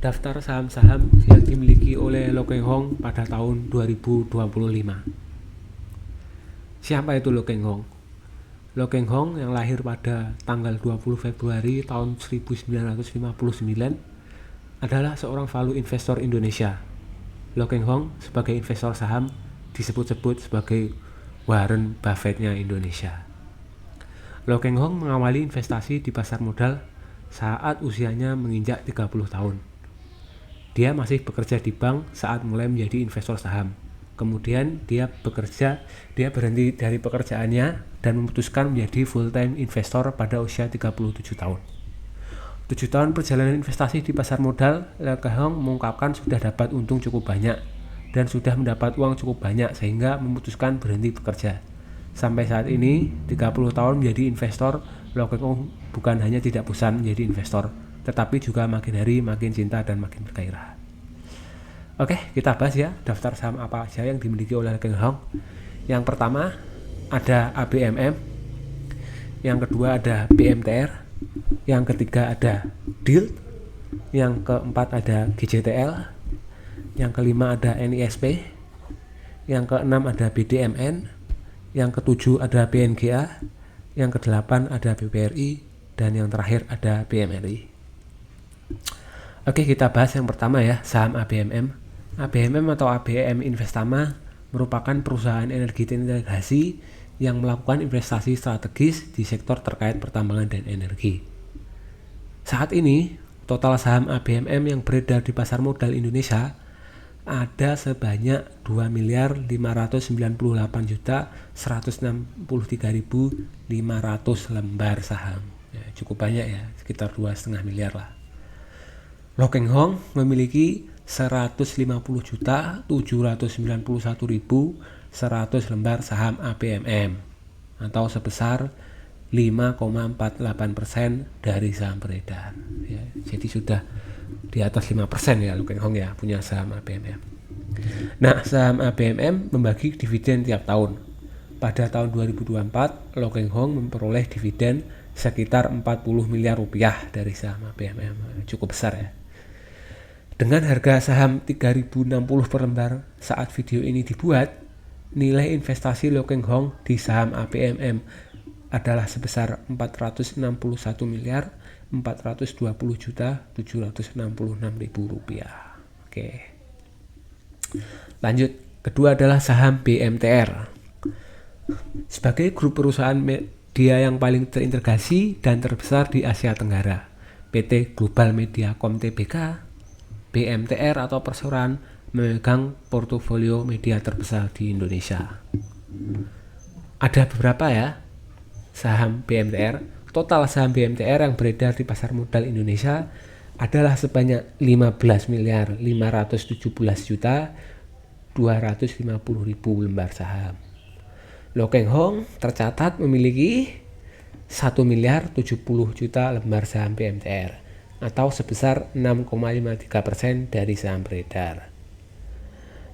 daftar saham-saham yang dimiliki oleh Lo Keng Hong pada tahun 2025. Siapa itu Lo Keng Hong? Lo Keng Hong yang lahir pada tanggal 20 Februari tahun 1959 adalah seorang value investor Indonesia. Lo Keng Hong sebagai investor saham disebut-sebut sebagai Warren Buffett-nya Indonesia. Lo Keng Hong mengawali investasi di pasar modal saat usianya menginjak 30 tahun. Dia masih bekerja di bank saat mulai menjadi investor saham. Kemudian dia berhenti dari pekerjaannya dan memutuskan menjadi full-time investor pada usia 37 tahun. 7 tahun perjalanan investasi di pasar modal, Lo Keng Hong mengungkapkan sudah dapat untung cukup banyak dan sudah mendapat uang cukup banyak sehingga memutuskan berhenti bekerja. Sampai saat ini, 30 tahun menjadi investor, Lo Keng Hong bukan hanya tidak bosan menjadi investor, tetapi juga makin hari makin cinta dan makin bergairah. Oke, kita bahas ya daftar saham apa aja yang dimiliki oleh Lo Keng Hong. Yang pertama ada ABMM, yang kedua ada BMTR, yang ketiga ada DILT, yang keempat ada GJTL, yang kelima ada NISP, yang keenam ada BDMN, yang ketujuh ada BNGA, yang kedelapan ada BPRI, dan yang terakhir ada BMRI. Oke, kita bahas yang pertama ya, saham ABMM. ABMM atau ABM Investama merupakan perusahaan energi terintegrasi yang melakukan investasi strategis di sektor terkait pertambangan dan energi. Saat ini, total saham ABMM yang beredar di pasar modal Indonesia ada sebanyak 2.058.163.500 lembar saham. Ya, cukup banyak ya, sekitar 2,5 miliar lah. Lo Keng Hong memiliki 150.791.100 lembar saham ABMM atau sebesar 5,48% dari saham beredar. Ya, jadi sudah di atas 5% ya Lo Keng Hong ya punya saham ABMM. Nah, saham ABMM membagi dividen tiap tahun. Pada tahun 2024, Lo Keng Hong memperoleh dividen sekitar 40 miliar rupiah dari saham ABMM. Cukup besar ya. Dengan harga saham 3.060 per lembar saat video ini dibuat, nilai investasi Lo Keng Hong di saham ABMM adalah sebesar 460.420.766.000 rupiah. Oke. Lanjut, kedua adalah saham BMTR. Sebagai grup perusahaan media yang paling terintegrasi dan terbesar di Asia Tenggara, PT Global Mediacom Tbk, BMTR atau perseroan memegang portofolio media terbesar di Indonesia. Ada beberapa ya saham BMTR. Total saham BMTR yang beredar di pasar modal Indonesia adalah sebanyak 15.517.250.000 lembar saham. Lo Keng Hong tercatat memiliki 1.070.000.000 lembar saham BMTR atau sebesar 6,53% dari saham beredar.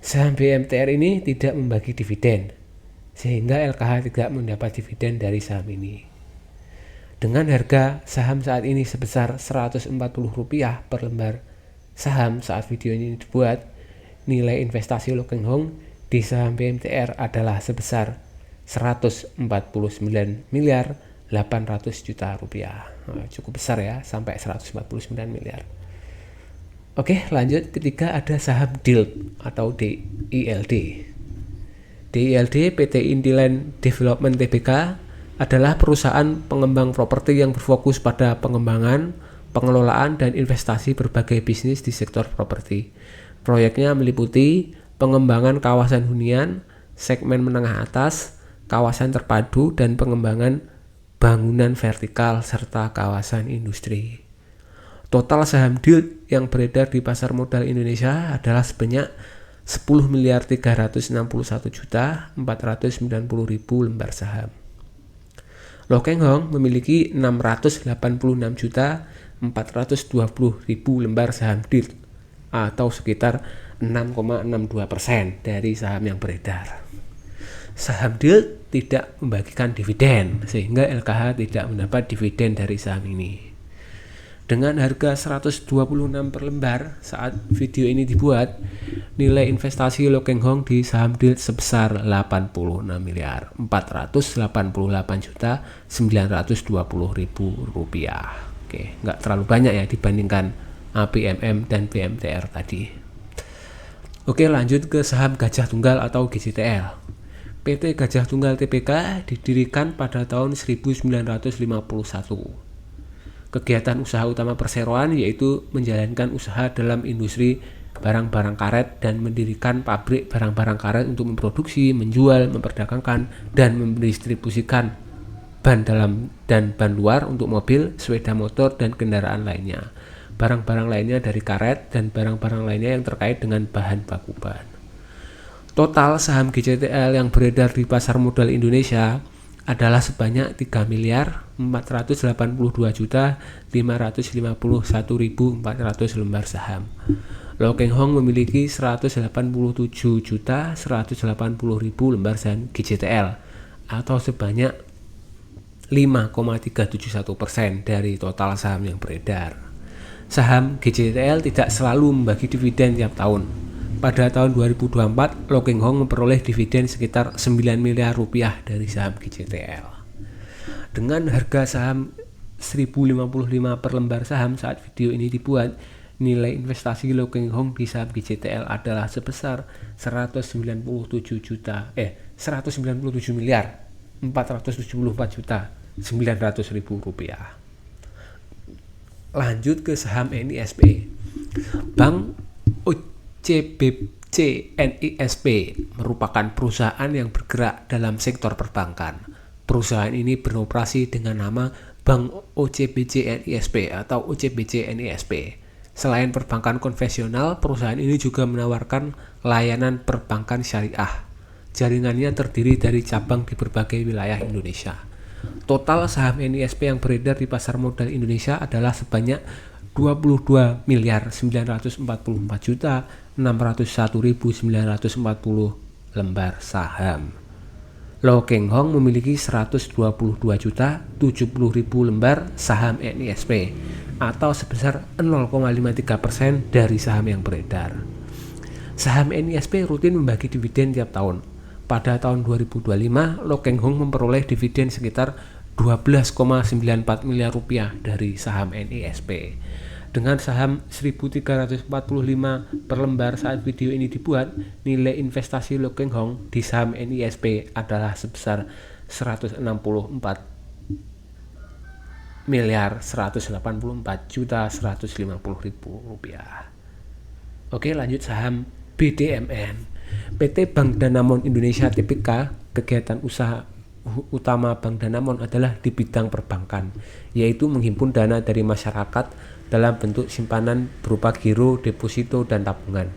Saham BMTR ini tidak membagi dividen, sehingga LKH tidak mendapat dividen dari saham ini. Dengan harga saham saat ini sebesar Rp140 per lembar saham saat video ini dibuat, nilai investasi Lo Keng Hong di saham BMTR adalah sebesar Rp149.800.000.000. Cukup besar ya, sampai 149 miliar. Oke, lanjut. Ketiga ada saham DILT atau DILD. DILD PT Intiland Development Tbk adalah perusahaan pengembang properti yang berfokus pada pengembangan, pengelolaan, dan investasi berbagai bisnis di sektor properti. Proyeknya meliputi pengembangan kawasan hunian, segmen menengah atas, kawasan terpadu, dan pengembangan bangunan vertikal serta kawasan industri. Total saham DILT yang beredar di pasar modal Indonesia adalah sebanyak 10.361.490.000 lembar saham. Lo Keng Hong memiliki 686.420.000 lembar saham DILT atau sekitar 6,62% dari saham yang beredar. Saham DILT tidak membagikan dividen sehingga LKH tidak mendapat dividen dari saham ini. Dengan harga 126 per lembar saat video ini dibuat, nilai investasi Lo Keng Hong di saham DILT sebesar 86 miliar 488 juta 920 ribu rupiah. Oke, nggak terlalu banyak ya dibandingkan APMM dan BMTR tadi. Oke, lanjut ke saham Gajah Tunggal atau GJTL. PT Gajah Tunggal Tbk didirikan pada tahun 1951. Kegiatan usaha utama perseroan yaitu menjalankan usaha dalam industri barang-barang karet dan mendirikan pabrik barang-barang karet untuk memproduksi, menjual, memperdagangkan, dan mendistribusikan ban dalam dan ban luar untuk mobil, sepeda motor, dan kendaraan lainnya. Barang-barang lainnya dari karet dan barang-barang lainnya yang terkait dengan bahan baku ban. Total saham GJTL yang beredar di pasar modal Indonesia adalah sebanyak 3 miliar 482 juta 551.400 lembar saham. Lo Keng Hong memiliki 187 juta 180.000 lembar saham GJTL atau sebanyak 5,371% dari total saham yang beredar. Saham GJTL tidak selalu membagi dividen tiap tahun. Pada tahun 2024, Lo Keng Hong memperoleh dividen sekitar 9 miliar rupiah dari saham GJTL. Dengan harga saham 1055 per lembar saham saat video ini dibuat, nilai investasi Lo Keng Hong di saham GJTL adalah sebesar 197 miliar 474 juta 900 ribu rupiah. Lanjut ke saham NISP. Bank OCBC NISP merupakan perusahaan yang bergerak dalam sektor perbankan. Perusahaan ini beroperasi dengan nama Bank OCBC NISP atau OCBC NISP. Selain perbankan konvensional, perusahaan ini juga menawarkan layanan perbankan syariah. Jaringannya terdiri dari cabang di berbagai wilayah Indonesia. Total saham NISP yang beredar di pasar modal Indonesia adalah sebanyak 22 miliar 944 juta 601.940 lembar saham. Lo Keng Hong memiliki 122 juta 70.000 lembar saham NISP atau sebesar 0,53% dari saham yang beredar. Saham NISP rutin membagi dividen tiap tahun. Pada tahun 2025, Lo Keng Hong memperoleh dividen sekitar 12,94 miliar rupiah dari saham NISP. Dengan saham 1.345 per lembar saat video ini dibuat, nilai investasi Lo Keng Hong di saham NISP adalah sebesar 164 miliar 184 juta 150.000 rupiah. Oke, lanjut saham BDMN. PT Bank Danamon Indonesia Tbk, kegiatan usaha utama Bank Danamon adalah di bidang perbankan, yaitu menghimpun dana dari masyarakat dalam bentuk simpanan berupa giro, deposito, dan tabungan,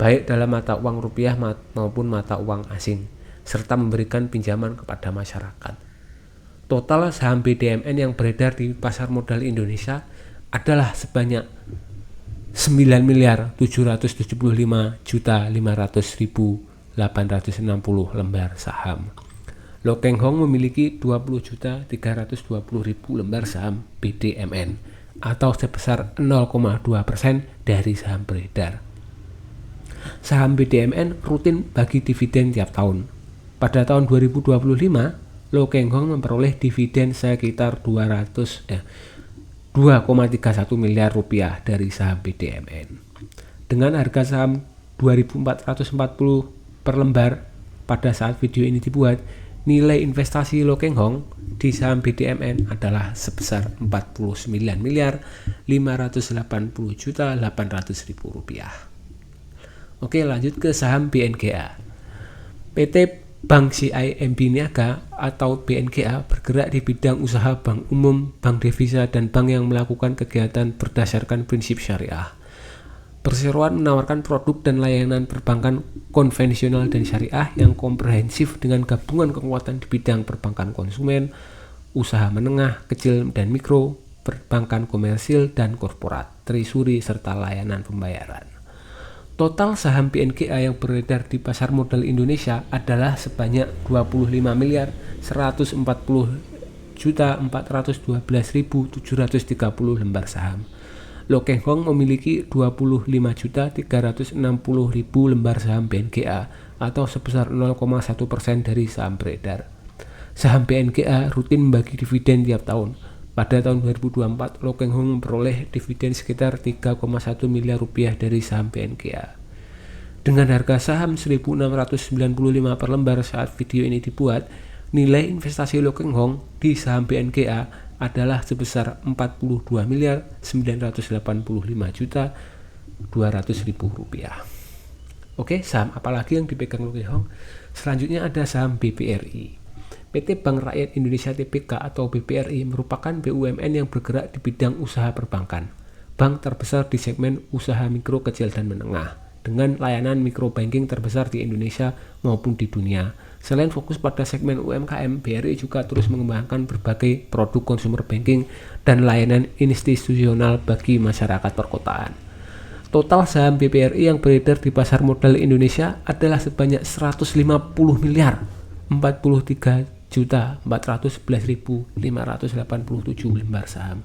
baik dalam mata uang rupiah maupun mata uang asing, serta memberikan pinjaman kepada masyarakat. Total saham BDMN yang beredar di pasar modal Indonesia adalah sebanyak 9 miliar 775 juta 500.860 lembar saham. Lo Keng Hong memiliki 20 juta 320.000 lembar saham BDMN atau sebesar 0,2% dari saham beredar. Saham BDMN rutin bagi dividen tiap tahun. Pada tahun 2025, Lo Keng Hong memperoleh dividen sekitar 2,31 miliar rupiah dari saham BDMN. Dengan harga saham 2.440 per lembar pada saat video ini dibuat, nilai investasi Lo Keng Hong di saham BDMN adalah sebesar 49 miliar 580 juta 800.000 rupiah. Oke, lanjut ke saham BNGA. PT Bank CIMB Niaga atau BNGA bergerak di bidang usaha bank umum, bank devisa, dan bank yang melakukan kegiatan berdasarkan prinsip syariah. Perseroan menawarkan produk dan layanan perbankan konvensional dan syariah yang komprehensif dengan gabungan kekuatan di bidang perbankan konsumen, usaha menengah, kecil dan mikro, perbankan komersil dan korporat, treasury, serta layanan pembayaran. Total saham BNGA yang beredar di pasar modal Indonesia adalah sebanyak 25 miliar 140 1.412.730 lembar saham. Lokeng Hong memiliki 25.360.000 lembar saham BNGA atau sebesar 0,1% dari saham beredar. Saham BNGA rutin membagi dividen tiap tahun. Pada tahun 2024, Lokeng Hong memperoleh dividen sekitar 3,1 miliar rupiah dari saham BNGA. Dengan harga saham 1.695 per lembar saat video ini dibuat, nilai investasi Lokeng Hong di saham BNGA adalah sebesar 42.985.200.000 rupiah. Oke, saham apalagi yang dipegang Lokeng Hong? Selanjutnya ada saham BPRI. PT Bank Rakyat Indonesia Tbk atau BPRI merupakan BUMN yang bergerak di bidang usaha perbankan. Bank terbesar di segmen usaha mikro, kecil, dan menengah, dengan layanan microbanking terbesar di Indonesia maupun di dunia. Selain fokus pada segmen UMKM, BRI juga terus mengembangkan berbagai produk consumer banking dan layanan institusional bagi masyarakat perkotaan. Total saham BPRI yang beredar di pasar modal Indonesia adalah sebanyak 150 miliar 43.411.587 lembar saham.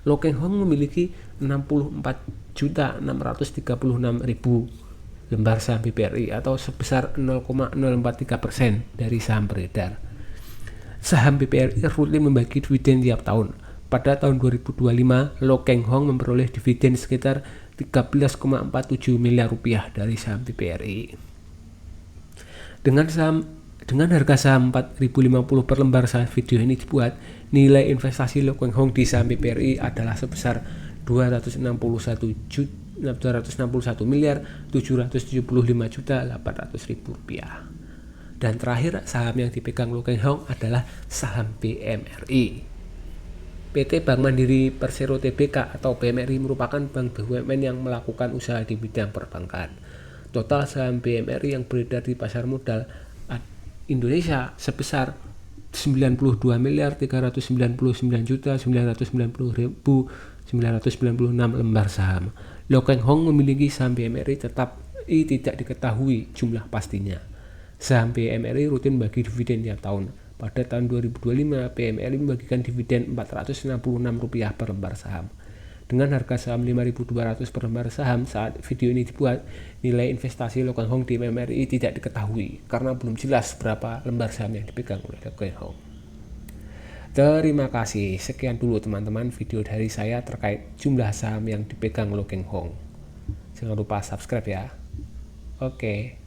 Lokeng Hong memiliki 64.636.000 lembar saham BPRI atau sebesar 0,043% dari saham beredar. Saham BPRI rutin membagi dividen tiap tahun. Pada tahun 2025, Lokeng Hong memperoleh dividen sekitar 13,47 miliar rupiah dari saham BPRI. Dengan harga saham 4.050 per lembar saat video ini dibuat, nilai investasi Lokeng Hong di saham BPRI adalah sebesar 261.775.800.000 rupiah. Dan terakhir, saham yang dipegang Lokeng Hong adalah saham BMRI. PT Bank Mandiri Persero Tbk atau BMRI merupakan bank BUMN yang melakukan usaha di bidang perbankan. Total saham BMRI yang beredar di pasar modal Indonesia sebesar 92.399.990.996 lembar saham. Lokeng Hong memiliki saham BMRI tetapi tidak diketahui jumlah pastinya. Saham BMRI rutin bagi dividen tiap tahun. Pada tahun 2025, BMRI membagikan dividen Rp466 per lembar saham. Dengan harga saham 5.200 per lembar saham saat video ini dibuat, nilai investasi Lokeng Hong di BMRI tidak diketahui karena belum jelas berapa lembar saham yang dipegang oleh Lokeng Hong. Terima kasih. Sekian dulu teman-teman video dari saya terkait jumlah saham yang dipegang Lokeng Hong. Jangan lupa subscribe ya. Oke.